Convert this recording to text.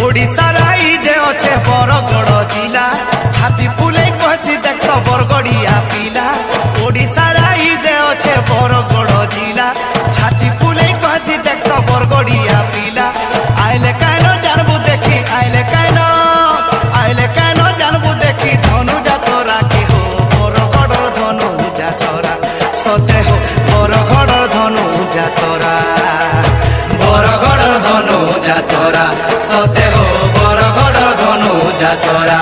ओडिशार आई जे अच्छे बरगड़ जिला छाती फुले कहसी देख तो बरगड़िया पिला ओडिशार आई जे अच्छे बरगड़ जिला छाती फुले कहसी देख तो बरगड़िया पिला आइले कानो जानबू देखी आइले कानो जानबू देखी धनु जातरा के हो बरगड़र धनु जातरा सते हो बरगड़र धनु जातरा बरगड़र धनु जातरा सते हो बरगड़र धनु जातरा।